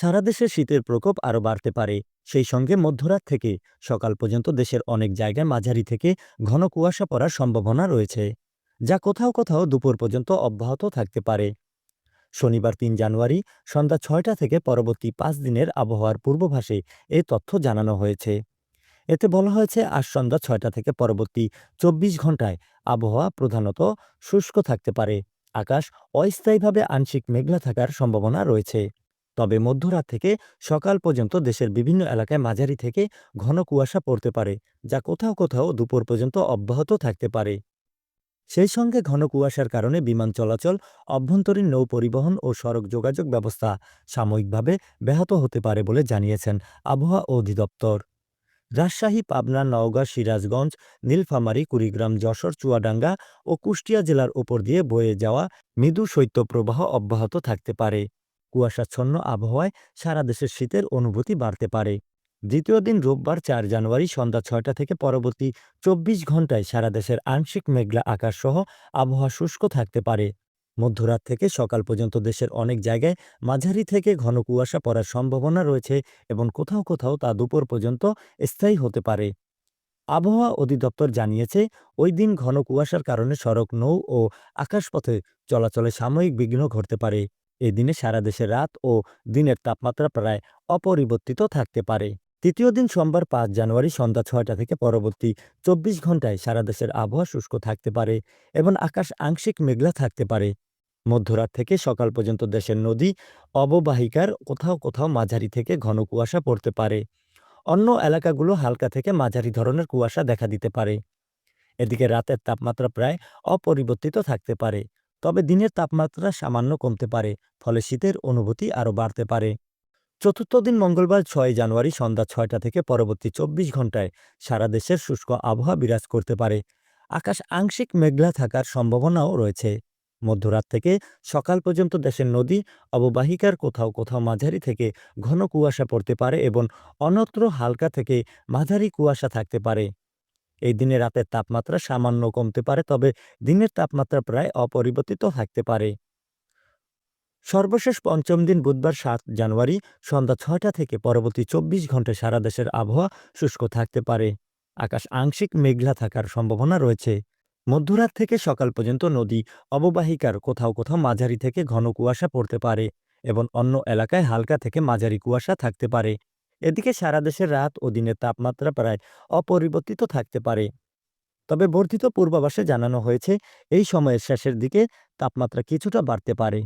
সারা দেশে শীতের প্রকোপ আরও বাড়তে পারে। সেই সঙ্গে মধ্যরাত থেকে সকাল পর্যন্ত দেশের অনেক জায়গায় মাঝারি থেকে ঘন কুয়াশা পড়ার সম্ভাবনা রয়েছে, যা কোথাও কোথাও দুপুর পর্যন্ত অব্যাহত থাকতে পারে। শনিবার ৩ জানুয়ারি সন্ধ্যা ৬টা থেকে পরবর্তী ৫ দিনের আবহাওয়ার পূর্বাভাসে এই তথ্য জানানো হয়েছে। এতে বলা হয়েছে, আজ সন্ধ্যা ৬টা থেকে পরবর্তী ২৪ ঘন্টায় আবহাওয়া প্রধানত শুষ্ক থাকতে পারে। আকাশ অস্থায়ীভাবে আংশিক মেঘলা থাকার সম্ভাবনা রয়েছে। তবে মধ্যরাত থেকে সকাল পর্যন্ত দেশের বিভিন্ন এলাকায় মাঝারি থেকে ঘন কুয়াশা পড়তে পারে, যা কোথাও কোথাও দুপুর পর্যন্ত অব্যাহত থাকতে পারে। সেই সঙ্গে ঘন কুয়াশার কারণে বিমান চলাচল, অভ্যন্তরীণ নৌ পরিবহন ও সড়ক যোগাযোগ ব্যবস্থা সাময়িকভাবে ব্যাহত হতে পারে বলে জানিয়েছেন আবহাওয়া অধিদপ্তর। রাজশাহী, পাবনা, নওগাঁ, সিরাজগঞ্জ, নীলফামারী, কুড়িগ্রাম, যশোর, চুয়াডাঙ্গা ও কুষ্টিয়া জেলার উপর দিয়ে বয়ে যাওয়া মৃদু শৈত্যপ্রবাহ অব্যাহত থাকতে পারে। কুয়াশাচ্ছন্ন আবহাওয়ায় সারা দেশের শীতের অনুভূতি বাড়তে পারে। দ্বিতীয় দিন রোববার ৪ জানুয়ারি সন্ধ্যা ৬টা থেকে পরবর্তী ২৪ ঘন্টায় সারা দেশের আংশিক মেঘলা আকাশ সহ আবহাওয়া শুষ্ক থাকতে পারে। মধ্যরাত থেকে সকাল পর্যন্ত দেশের অনেক জায়গায় মাঝারি থেকে ঘন কুয়াশা পড়ার সম্ভাবনা রয়েছে এবং কোথাও কোথাও তা দুপুর পর্যন্ত স্থায়ী হতে পারে। আবহাওয়া অধিদপ্তর জানিয়েছে, ওই দিন ঘন কুয়াশার কারণে সড়ক, নৌ ও আকাশপথে চলাচলে সাময়িক বিঘ্ন ঘটতে পারে। এই দিনে সারা দেশে রাত ও দিনের তাপমাত্রা প্রায় অপরিবর্তিত থাকতে পারে। তৃতীয় দিন সোমবার ৫ জানুয়ারি সন্ধ্যা ৬টা থেকে পরবর্তী ২৪ ঘন্টায় সারা দেশের আবহাওয়া শুষ্ক থাকতে পারে এবং আকাশ আংশিক মেঘলা থাকতে পারে। মধ্যরাত থেকে সকাল পর্যন্ত দেশের নদী অববাহিকার কোথাও কোথাও মাঝারি থেকে ঘন কুয়াশা পড়তে পারে। অন্য এলাকাগুলো হালকা থেকে মাঝারি ধরনের কুয়াশা দেখা দিতে পারে। এদিকে রাতের তাপমাত্রা প্রায় অপরিবর্তিত থাকতে পারে, তবে দিনের তাপমাত্রা সামান্য কমতে পারে, ফলে শীতের অনুভূতি আরও বাড়তে পারে। চতুর্থ দিন মঙ্গলবার ৬ জানুয়ারি সন্ধ্যা ৬টা থেকে পরবর্তী ২৪ ঘন্টায় সারা দেশের শুষ্ক আবহাওয়া বিরাজ করতে পারে। আকাশ আংশিক মেঘলা থাকার সম্ভাবনাও রয়েছে। মধ্যরাত থেকে সকাল পর্যন্ত দেশের নদী অববাহিকার কোথাও কোথাও মাঝারি থেকে ঘন কুয়াশা পড়তে পারে এবং অন্যত্র হালকা থেকে মাঝারি কুয়াশা থাকতে পারে। এই দিনে রাতের তাপমাত্রা সামান্য কমতে পারে, তবে দিনের তাপমাত্রা প্রায় অপরিবর্তিত থাকতে পারে। সর্বশেষ পঞ্চম দিন বুধবার ৭ জানুয়ারি সন্ধ্যা ৬টা থেকে পরবর্তী ২৪ ঘন্টায় সারা দেশের আবহাওয়া শুষ্ক থাকতে পারে। আকাশ আংশিক মেঘলা থাকার সম্ভাবনা রয়েছে। মধ্যরাত থেকে সকাল পর্যন্ত নদী অববাহিকার কোথাও কোথাও মাঝারি থেকে ঘন কুয়াশা পড়তে পারে এবং অন্য এলাকায় হালকা থেকে মাঝারি কুয়াশা থাকতে পারে। এদিকে সারা দেশের রাত ও দিনের তাপমাত্রা প্রায় অপরিবর্তিত থাকতে পারে। তবে বর্ধিত পূর্বাভাসে জানানো হয়েছে, এই সময়ের শেষের দিকে তাপমাত্রা কিছুটা বাড়তে পারে।